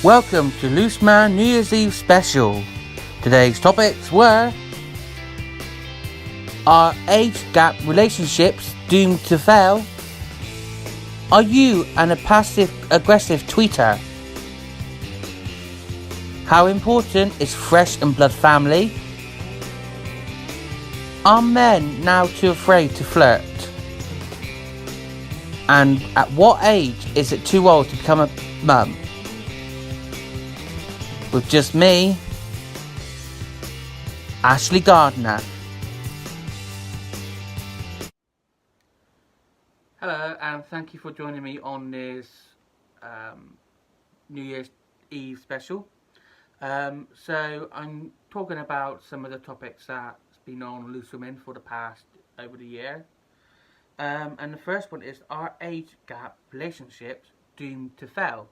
Welcome to LooseMan New Year's Eve special. Today's topics were: are age gap relationships doomed to fail? Are you a passive aggressive tweeter? How important is flesh and blood family? Are men now too afraid to flirt? And at what age is it too old to become a mum? With just me, Ashley Gardner. Hello, and thank you for joining me on this New Year's Eve special. So I'm talking about some of the topics that's been on LooseMan for the past over the year. And the first one is: are age gap relationships doomed to fail?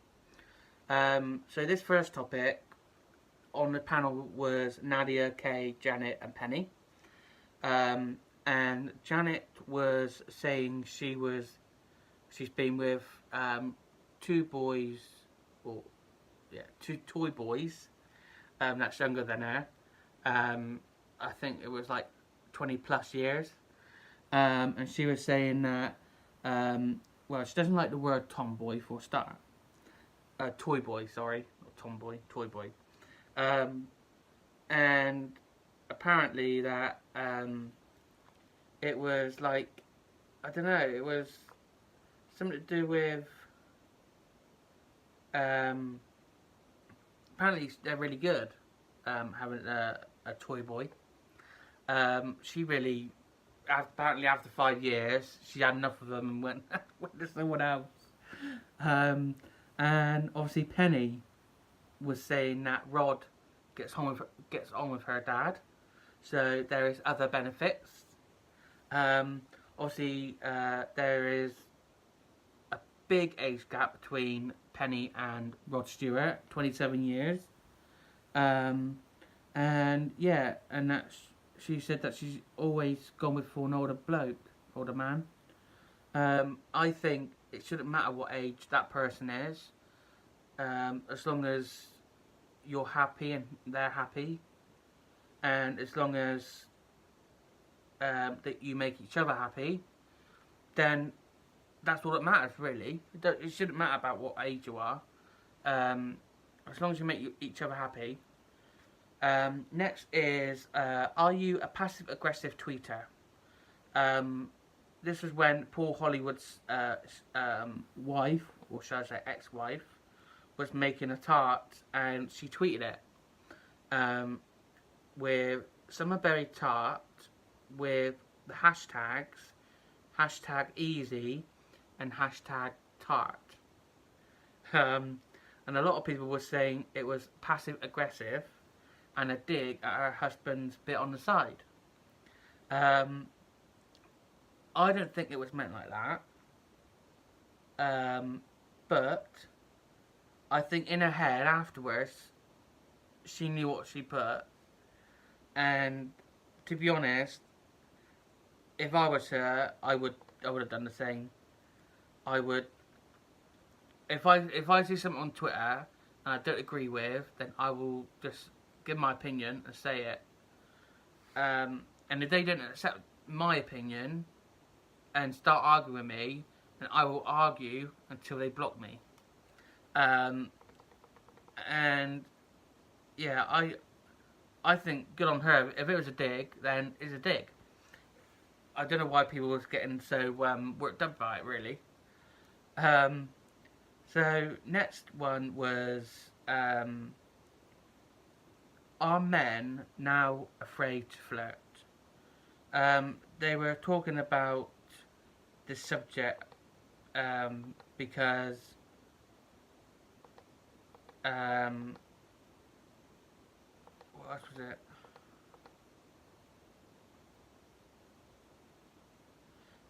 So this first topic on the panel was Nadia, Kay, Janet and Penny. And Janet was saying she's been with two toy boys that's younger than her. I think it was like 20 plus years. And she was saying that well, she doesn't like the word tomboy for a start. Toy boy, sorry, not tomboy, toy boy. And apparently that it was like, I don't know, it was something to do with apparently they're really good having a toy boy. She really, apparently after 5 years she had enough of them and went to someone else. And obviously Penny was saying that Rod gets on with her dad, so there is other benefits. Obviously there is a big age gap between Penny and Rod Stewart, 27 years. And yeah, and she said that she's always gone with for an older man. I think it shouldn't matter what age that person is, as long as you're happy and they're happy, and as long as that you make each other happy, then that's all that matters, really. It shouldn't matter about what age you are, as long as you make each other happy. Next is, are you a passive aggressive tweeter? This was when Paul Hollywood's wife, or shall I say ex-wife, was making a tart, and she tweeted it with summerberry tart with the hashtags #easy and #tart. And a lot of people were saying it was passive aggressive and a dig at her husband's bit on the side. I don't think it was meant like that. But I think in her head afterwards, she knew what she put. And to be honest, if I was her, I would have done the same. I would, if I see something on Twitter and I don't agree with, then I will just give my opinion and say it. And if they don't accept my opinion and start arguing with me, then I will argue until they block me. And yeah, I think good on her. If it was a dig, then it's a dig. I don't know why people was getting so worked up about it, really. So next one was, are men now afraid to flirt? They were talking about this subject because what else was it?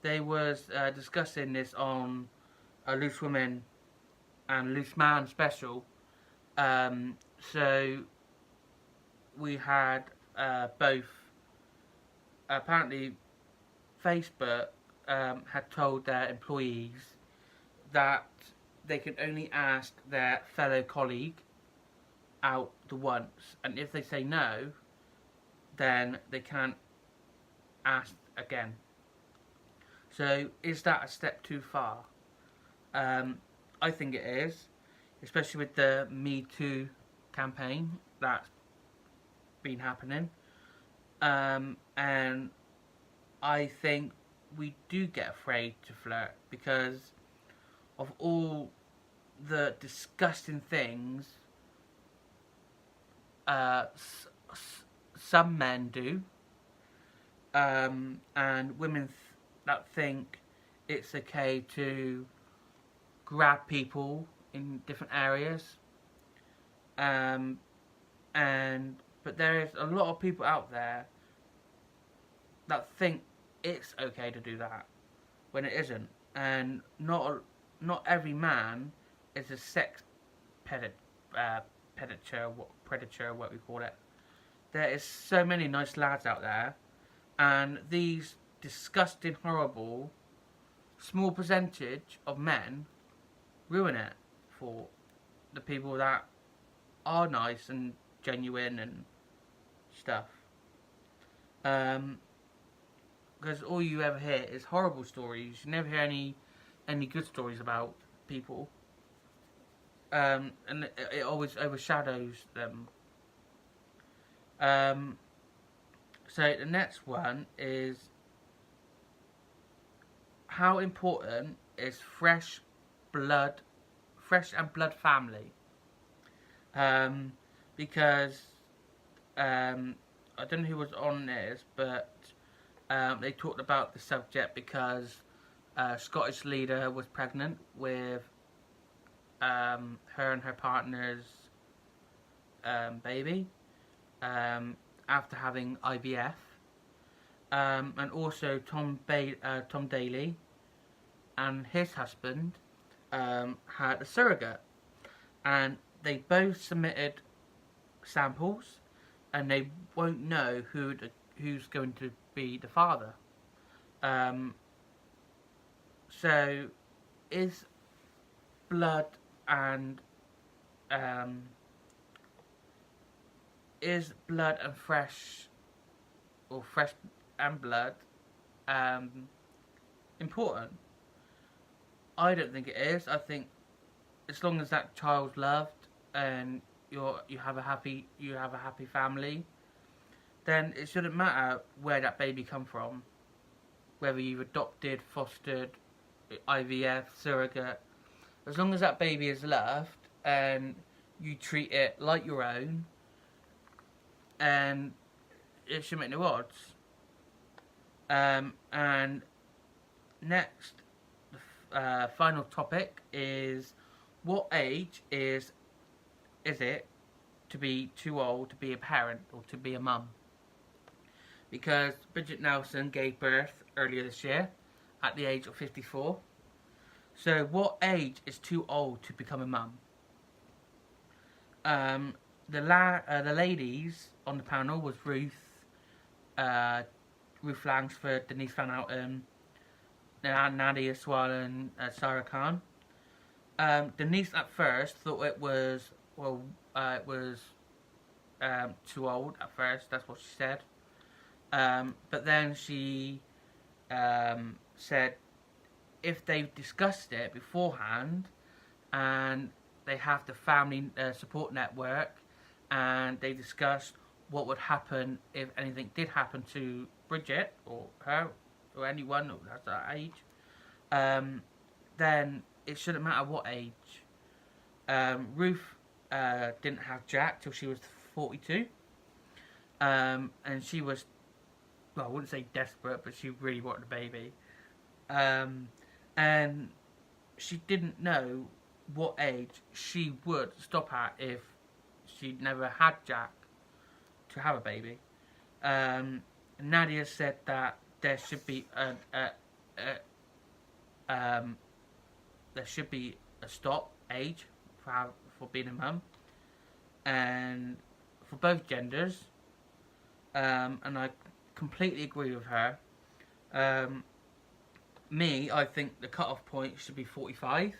They was discussing this on a LooseWomen and LooseMan special. So we had both. Apparently, Facebook had told their employees that they could only ask their fellow colleague out the once, and if they say no, then they can't ask again. So is that a step too far? I think it is, especially with the Me Too campaign that's been happening. And I think we do get afraid to flirt because of all the disgusting things some men do, and women that think it's okay to grab people in different areas, um, and but there is a lot of people out there that think it's okay to do that when it isn't, and not every man is a sex predator, predator, what we call it. There is so many nice lads out there, and these disgusting, horrible, small percentage of men ruin it for the people that are nice and genuine and stuff. Because all you ever hear is horrible stories. You never hear any good stories about people, and it always overshadows them. So the next one is, how important is fresh and blood family? Because I don't know who was on this, but they talked about the subject because a Scottish leader was pregnant with her and her partner's baby after having IVF, and also Tom Daly and his husband had a surrogate, and they both submitted samples, and they won't know who's going to be the father. So is blood and fresh, or fresh and blood important? I don't think it is. I think as long as that child's loved and you have a happy family, then it shouldn't matter where that baby come from, whether you've adopted, fostered, IVF, surrogate. As long as that baby is loved and you treat it like your own, and it should make no odds. And next, the final topic is, what age is it to be too old to be a parent or to be a mum? Because Bridget Nelson gave birth earlier this year at the age of 54. So what age is too old to become a mum? The ladies on the panel was Ruth Langsford, Denise Van Outen, Nadia Swal and Sarah Khan. Denise at first thought it was too old at first. That's what she said. But then she said if they've discussed it beforehand and they have the family support network and they discussed what would happen if anything did happen to Bridget or her or anyone that's that age, then it shouldn't matter what age. Ruth didn't have Jack till she was 42, and she was, well, I wouldn't say desperate, but she really wanted a baby, and she didn't know what age she would stop at if she'd never had Jack to have a baby. Nadia said that there should be a stop age for being a mum, and for both genders, and I completely agree with her. I think the cut-off point should be 45.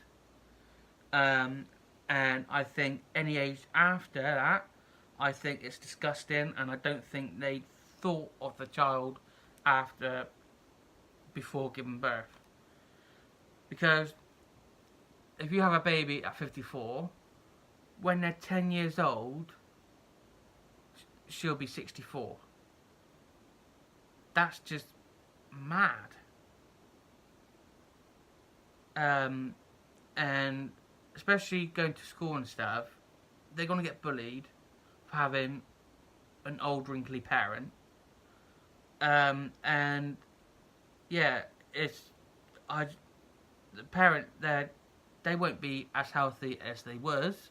And I think any age after that, I think it's disgusting, and I don't think they thought of the child after before giving birth. Because if you have a baby at 54, when they're 10 years old, she'll be 64. That's just mad. And especially going to school and stuff, they're going to get bullied for having an old wrinkly parent. And yeah, the parent, they won't be as healthy as they was,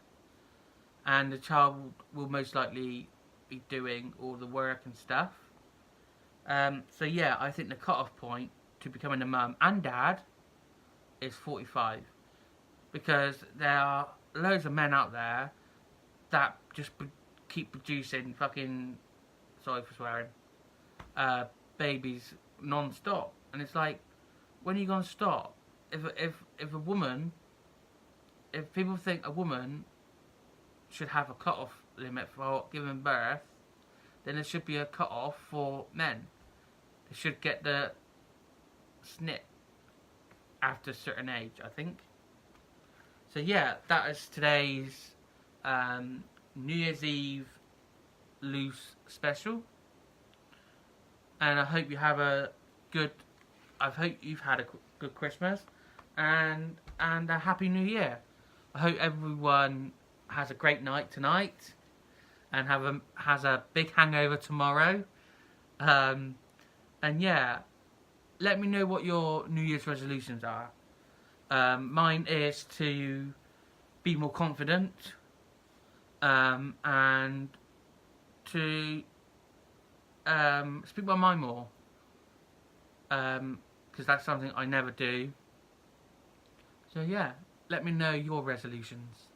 and the child will most likely be doing all the work and stuff. So yeah, I think the cut-off point to becoming a mum and dad is 45, because there are loads of men out there that just keep producing fucking, sorry for swearing, babies non-stop, and it's like, when are you gonna stop? If a woman, if people think a woman should have a cut-off limit for giving birth, then there should be a cut-off for men. They should get the snip after a certain age, I think. So yeah, that is today's New Year's Eve loose special, and I hope you have a good. I hope you've had a good Christmas and a happy New Year. I hope everyone has a great night tonight and has a big hangover tomorrow. And yeah, let me know what your New Year's resolutions are. Mine is to be more confident, and to speak my mind more, because that's something I never do. So yeah, let me know your resolutions.